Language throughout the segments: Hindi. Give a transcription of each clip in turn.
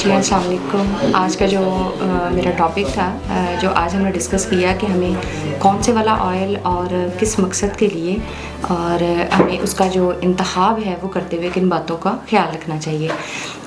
जी अस्सलाम वालेकुम। आज का जो मेरा टॉपिक था, जो आज हमने डिस्कस किया कि हमें कौन से वाला ऑयल और किस मकसद के लिए, और हमें उसका जो इंतखाब है वो करते हुए किन बातों का ख्याल रखना चाहिए।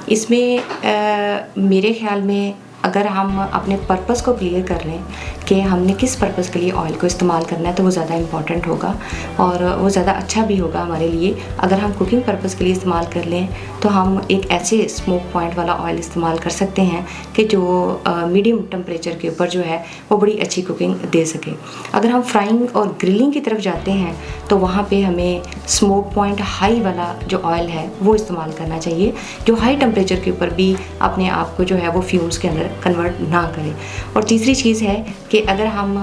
इसमें मेरे ख़्याल में अगर हम अपने पर्पस को क्लियर कर लें कि हमने किस पर्पस के लिए ऑयल को इस्तेमाल करना है, तो वो ज़्यादा इम्पॉर्टेंट होगा और वो ज़्यादा अच्छा भी होगा हमारे लिए। अगर हम कुकिंग पर्पस के लिए इस्तेमाल कर लें तो हम एक ऐसे स्मोक पॉइंट वाला ऑयल इस्तेमाल कर सकते हैं कि जो मीडियम टेम्परेचर के ऊपर जो है वो बड़ी अच्छी कुकिंग दे सके। अगर हम फ्राइंग और ग्रिलिंग की तरफ जाते हैं तो वहाँ पे हमें स्मोक पॉइंट हाई वाला जो ऑयल है वो इस्तेमाल करना चाहिए, जो हाई टेम्परेचर के ऊपर भी अपने आप को जो है वो फ्यूम्स के अंदर कन्वर्ट ना करें। और तीसरी चीज़ है कि अगर हम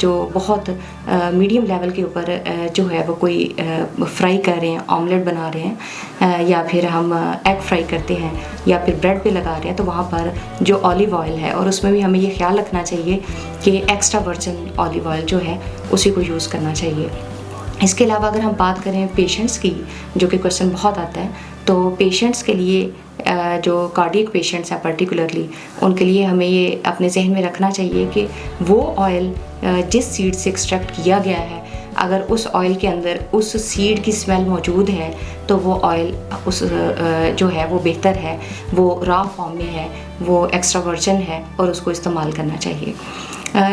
जो बहुत मीडियम लेवल के ऊपर जो है वो कोई फ्राई कर रहे हैं, ऑमलेट बना रहे हैं, या फिर हम एग फ्राई करते हैं या फिर ब्रेड पे लगा रहे हैं, तो वहाँ पर जो ऑलिव ऑयल है और उसमें भी हमें ये ख्याल रखना चाहिए कि एक्स्ट्रा वर्जिन ऑलिव ऑयल जो है उसी को यूज़ करना चाहिए। इसके अलावा अगर हम बात करें पेशेंट्स की, जो कि क्वेश्चन बहुत आता है, तो पेशेंट्स के लिए जो कार्डियक पेशेंट्स हैं पर्टिकुलरली, उनके लिए हमें ये अपने जहन में रखना चाहिए कि वो ऑयल जिस सीड से एक्सट्रैक्ट किया गया है, अगर उस ऑयल के अंदर उस सीड की स्मेल मौजूद है तो वो ऑयल उस जो है वो बेहतर है, वो रॉ फॉर्म में है, वो एक्स्ट्रा वर्जिन है और उसको इस्तेमाल करना चाहिए।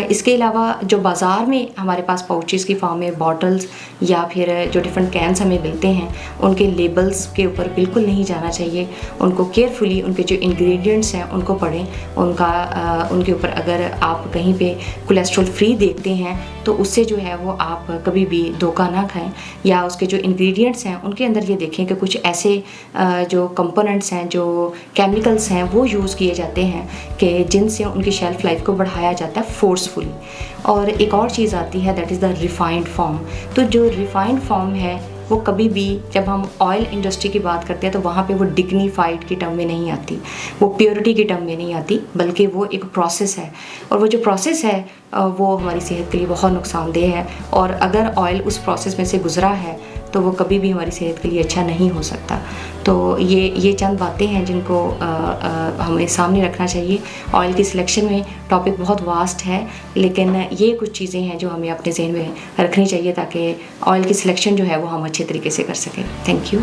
इसके अलावा जो बाज़ार में हमारे पास पाउचेस की फॉर्म में बॉटल्स या फिर जो डिफरेंट कैंस हमें मिलते हैं, उनके लेबल्स के ऊपर बिल्कुल नहीं जाना चाहिए। उनको केयरफुली उनके जो इंग्रेडिएंट्स हैं उनको पढ़ें। उनके ऊपर अगर आप कहीं पे कोलेस्ट्रॉल फ्री देखते हैं तो उससे जो है वो आप कभी भी धोखा ना खाएं, या उसके जो इंग्रेडिएंट्स हैं उनके अंदर ये देखें कि कुछ ऐसे जो कंपोनेंट्स हैं, जो केमिकल्स हैं, वो यूज़ किए जाते हैं कि जिनसे उनकी शेल्फ़ लाइफ को बढ़ाया जाता है फोर्सफुली। और एक और चीज़ आती है, that is the refined form. तो जो रिफाइंड फॉर्म है वो कभी भी, जब हम ऑयल इंडस्ट्री की बात करते हैं तो वहाँ पे वो डिग्निफाइड की टर्म में नहीं आती, वो प्योरिटी की टर्म में नहीं आती, बल्कि वो एक प्रोसेस है। और वो जो प्रोसेस है वो हमारी सेहत के लिए बहुत नुकसानदेह है, और अगर ऑयल उस प्रोसेस में से गुज़रा है तो वो कभी भी हमारी सेहत के लिए अच्छा नहीं हो सकता। तो ये चंद बातें हैं जिनको हमें सामने रखना चाहिए। ऑयल की सिलेक्शन में टॉपिक बहुत वास्ट है, लेकिन ये कुछ चीज़ें हैं जो हमें अपने ज़हन में रखनी चाहिए ताकि ऑयल की सिलेक्शन जो है वो हम अच्छे तरीके से कर सकें। Thank you.